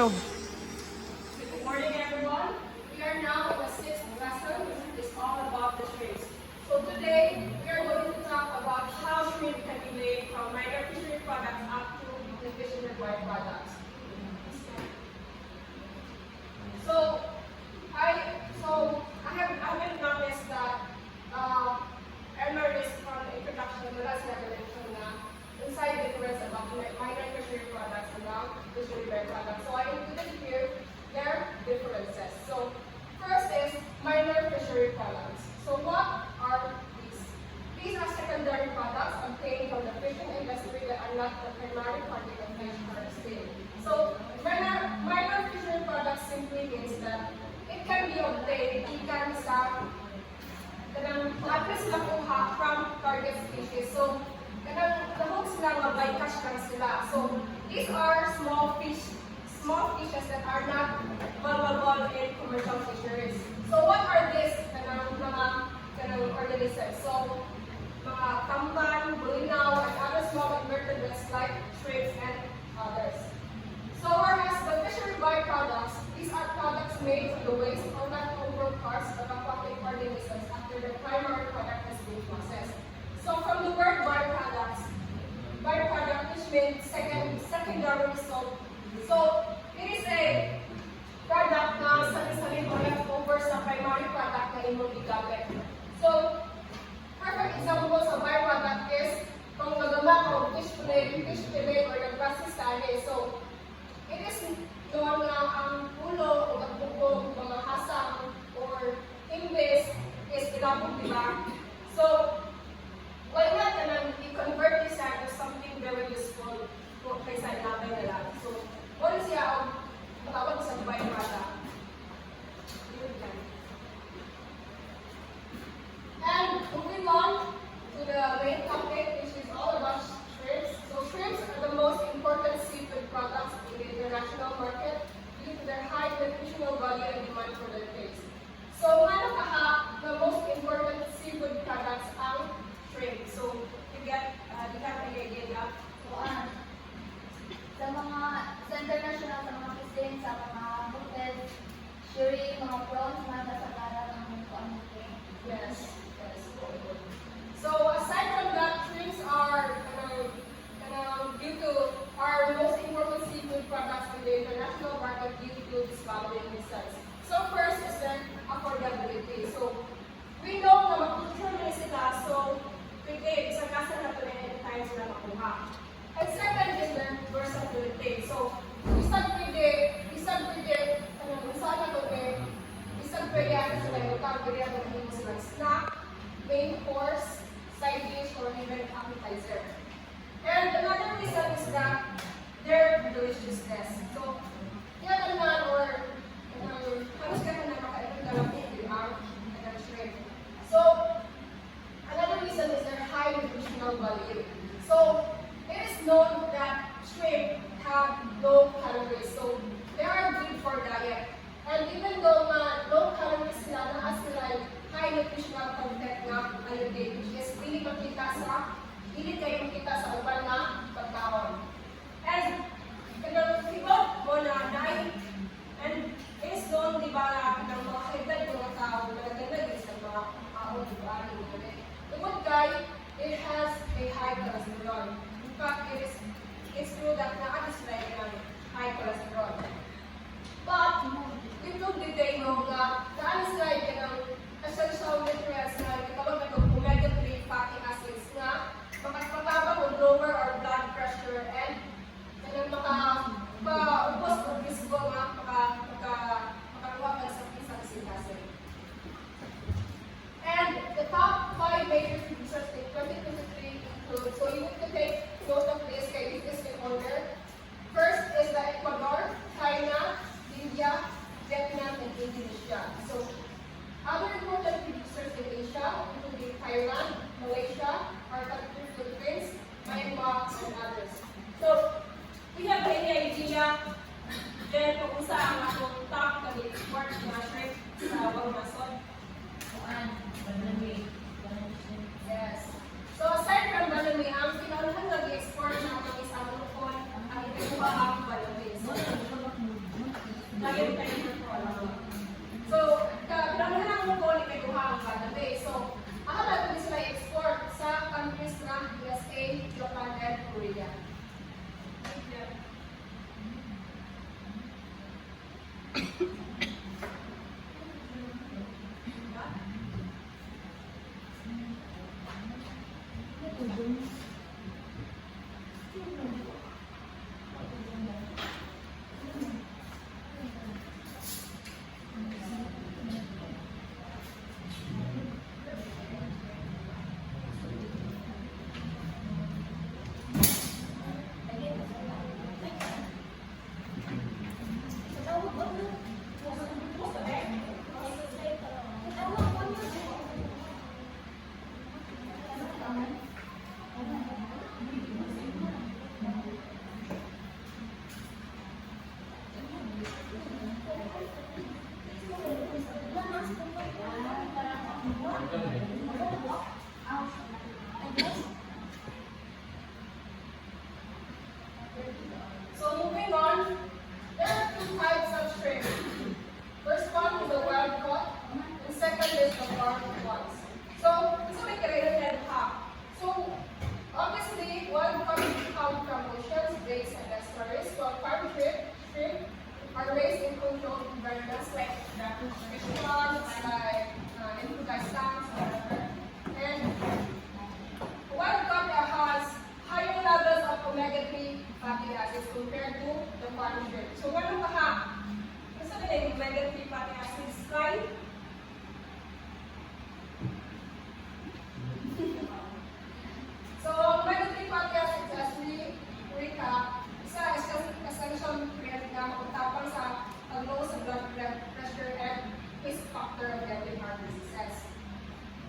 Good morning, everyone. We are now in the sixth lesson, which is all about the shrimps. So today, we are going to talk about how shrimp can be made from minor fishery products up to the fishery required products. So I haven't noticed that Elmer is from the introduction, the last level inside difference about minor fishery products and non-fishery required products. So I included here their differences. So first is minor fishery products. So what are these? These are secondary products obtained from the fishing industry that are not the primary content of fish harvesting. So minor fishery products simply means that it can be obtained ikan sa kanang lapis nakuha from target species. So the hooks lang by catch lang sila. So these are small fishes that are not valuable in commercial fisheries. So what are these mga organisms? So mga tamban, bulinaw, and other small invertebrates like shrimps and others. So whereas the fishery byproducts, these are products made from the waste or leftover parts of aquatic organisms after the primary product has been processed. So from the word byproduct, which means secondary result. So it is a product na sali-sali o leftover sa primary product na imong gigamit. So perfect example sa byproduct is kung nagamak o fish fillet or nag-process tayo. So it is doon nga ang ulo o nagbukog, mga hasang or imbes is ilabog, di ba? So why not i-convert this to something very useful kaysa ilabay na lang. So, what is siya ang tawag sa byproduct? And moving on to the main topic, which is all about shrimps. So, shrimps are the most important seafood products in the international market due to their high nutritional value and demand for their taste. So, the most important seafood products ang shrimp. So, you have an idea. So, sa international, sa mga piscine, sa mga hotel, shrimp, mga prawns, mga kasagaran ng mga hotel. Yes. So, aside from that, shrimps are are most important seafood products in the international market due to this following reasons. So, first is their affordability. So, we know na mag-control sila, so pwede, isang kasa na ito na anytime sila makuha. And second is their versatility. So, isang pwede, isang pwede ano sila yung tawag, pwede ano sila snack, main course, diet kayo ng product. So, pinaghahanap mo ko ni Kaduha ang kada day. So, ako natin sila export sa countries na USA, Japan, and Korea. So moving on, there are two types of shrimp. First one is the wild caught, and second is the farmed ones. So may created half. So obviously, wild caught come from oceans, lakes, and estuaries, while farmed shrimp are raised in controlled environments like fish ponds, like improvised tanks, whatever. And wild caught has higher levels of omega-3 fatty acids compared to the farmed shrimp. So ganun ka ha? Ano sabi na yung omega-3 fatty acids? Right? So omega-3 fatty acids, as we recap, isa is essential nutrient na makatapang sa pag-low sa blood pressure and risk factor of getting heart diseases.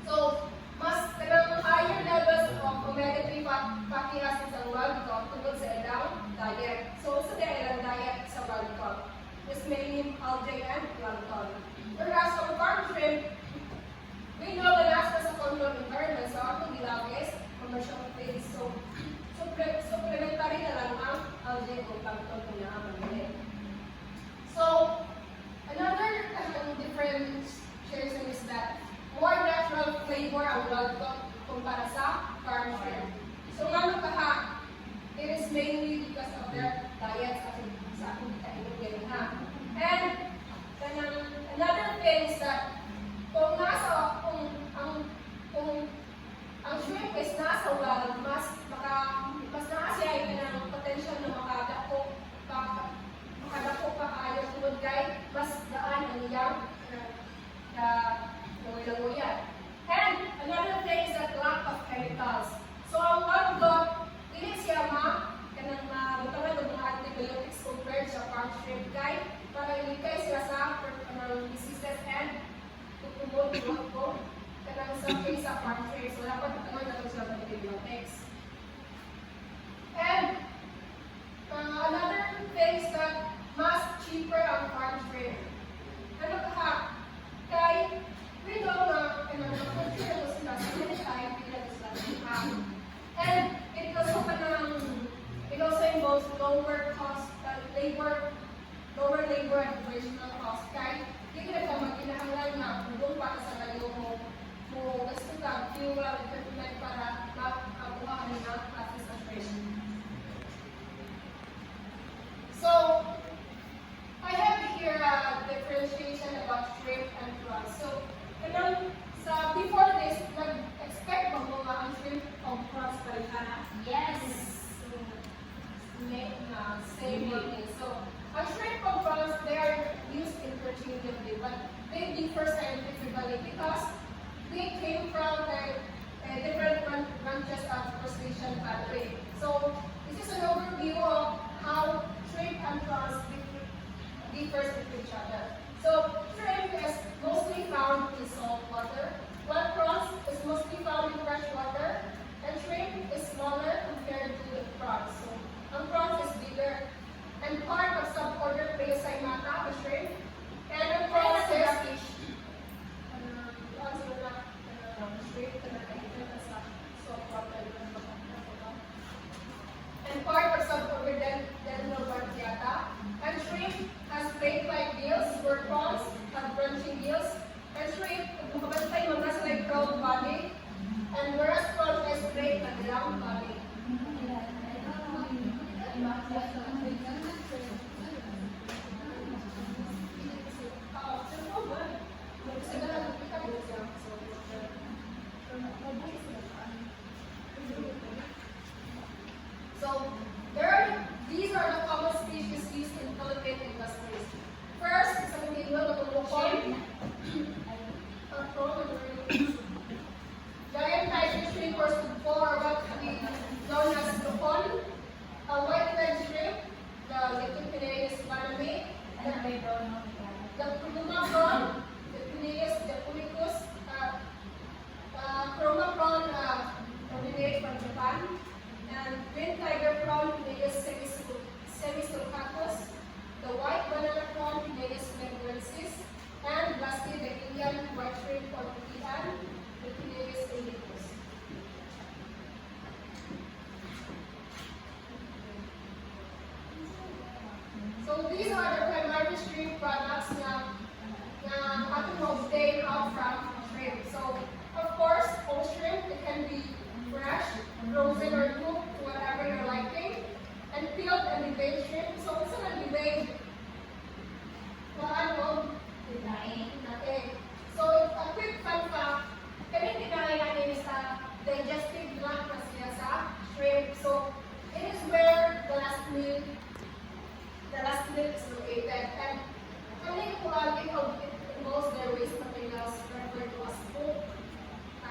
So, mas kanang higher levels of omega-3 fatty acids ang wild caught tungkol sa ilang diet. So, sa ilang diet sa wild caught is mainly algae and plankton. Whereas sa farmed shrimp, we know that as sa controlled environment, so atong gilagis, commercial feeds. So, supplementary na lang ang algae o plankton kung naaman. So, another differentiation is that more natural flavor ang wild caught kumpara sa farmed shrimp. So, ngano ka ha? It is mainly because of their diets at sa akong kainutin ha. And another thing is that kung ang shrimp is nasa wild, mas naasya ay ng potential na makadako pa kayo tungod kay mas daan ang iyang langoy-langoyan. And another thing is that lack of chemicals. So ang wild caught, dili siya butawan ng mga antibiotics compared sa farmed shrimp kay para ilikay sila sa diseases and tutumod ko kanang sa case sa farmed shrimp. So dapat tutumod na sila ng antibiotics. And another thing is that mas cheaper ang farmed shrimp. Ano ka? Kay we know na consider to sila sa many time and it also involves lower labor and operational cost. Kaya hindi ka magkinahanglan na kung para sa kayo mo gusto ka fuel equipment para makuha ng process of fish. So I have here a differentiation about shrimp and prawns. So before this, nag-expect ba mo nga ang shrimp o prawns palikana? Yes. Same meaning. So, ang shrimp and prawns, they are used interchangeably, but they differ scientifically because they came from different branches of crustacean family. So, this is an overview of how shrimp and prawns differ with each other. So, shrimp is mostly found in salt water, while prawns is mostly found in fresh water, and shrimp is smaller compared to the prawns. So, ang prawns is bigger, and part of suborder Plesiosaemata, the shrimp, and ang prawns is and part of suborder Dendrobarbiata, and shrimp has plate-like gills. And shrimp, kung mabantay mo, nasa like curved body. And whereas prawn is straight and round body. So these are the common species used in Philippine industries. First, sa mga lukon. Giant tiger shrimp or sugpo are what we known as lukon. A white-red shrimp, the Leptopinaeus paname, the Pluma prawn, the Pineus japonicus, Chroma prawn originates from Japan, and green tiger prawn, Pineus semisulcatus, the white banana prawn, Pineus benguensis, and lastly the Indian white shrimp or Pipian, the Pineus indicus. So these are the primary shrimp products na ating ma-obtain out from shrimp. So of course, whole shrimp, it can be fresh, frozen, or cooked to whatever you're liking, and peeled and deveined shrimp. So isa na deveined, paano? Okay. So a quick fun fact, kami tinangay natin sa digestive tract na siya sa shrimp. So it is where the last meal is located. And kami po it involves their waste materials referred to as poop.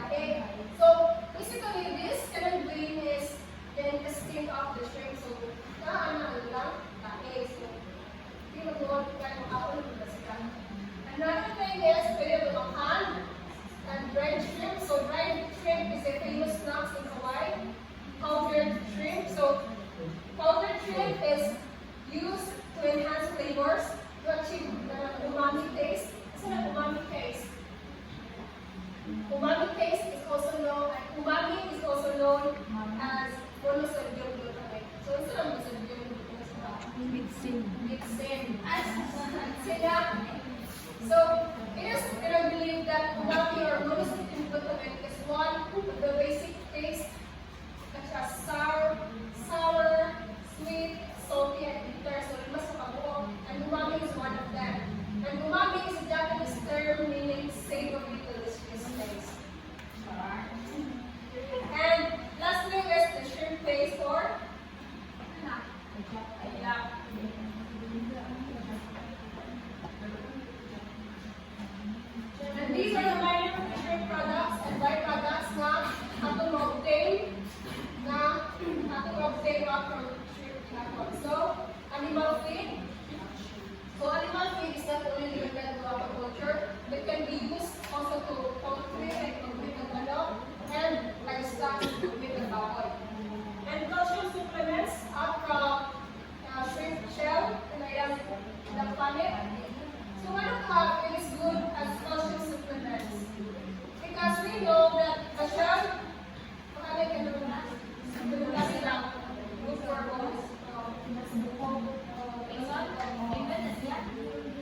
Okay. So basically this brain is the intestine of the shrimp. So lang. Okay. So hindi mag-uwag kayo makapulog na sila. Another thing is pwede mo canned and dried shrimp. So dried shrimp is a famous snack in Hawaii. Powdered shrimp. So powdered shrimp is used to enhance flavors to achieve the umami taste. Kasi na umami taste. Umami is also known as monosodium glutamate. So instead of monosodium glutamate, mixin. So it is believed that umami or monosodium glutamate is one of the basic tastes such as sour, sweet, salty, and bitter. So lima sa kabuo. And umami is one of them. And umami is a Japanese term meaning savory, delicious taste. And lastly is the shrimp paste or and these are the minor shrimp products and byproducts na atong ma-obtain out from shrimp platform. So animal feed. So animal feed is not only limited to aquaculture, but can be used also to poultry like pag-meat ng manok and livestock to pag-meat ng baboy. And calcium supplements out from shrimp shell and the planet. So one of it is good as calcium supplements because we know that the shell can do sila good for bones.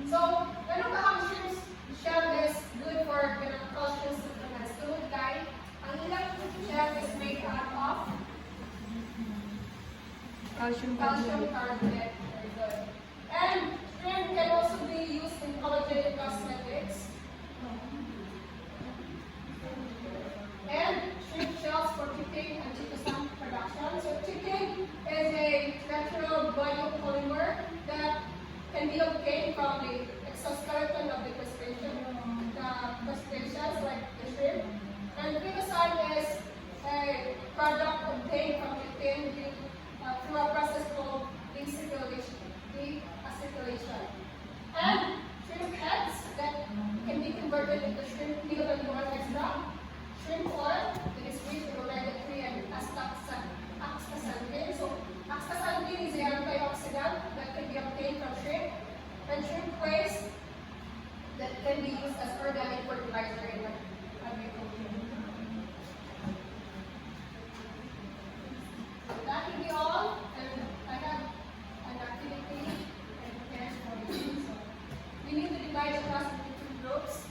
So when ang shrimp shell is good for calcium supplements. Tulad kay ang ilang shell is made out of calcium carbonate. Very good. And shrimp can also be used in collagen cosmetics. And shrimp shells for chicken and chicosam production. So chicken is a natural biopolymer that can be obtained from the exoskeleton of the crustaceans like the shrimp. And chicosam is a product obtained from chicken through a process called deacetylation. And shrimp heads that can be converted into shrimp meal and oil extract. Shrimp oil that is rich in omega-3 and astaxanthin. So astaxanthin is an antioxidant that can be obtained from shrimp. And shrimp waste that can be used as organic fertilizer in agriculture. That will be all. And I have an activity and prepared for you. So we need to divide the class into two groups.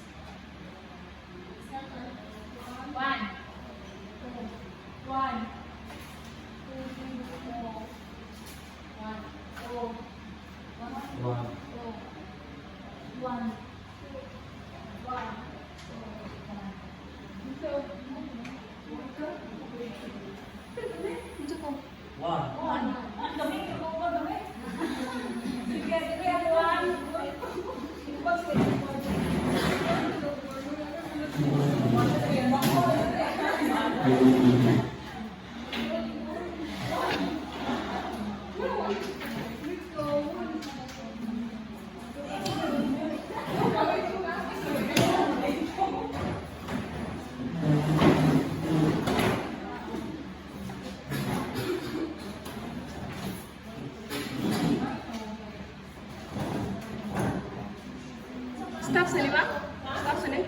Stop sa lima? Stop sa lima?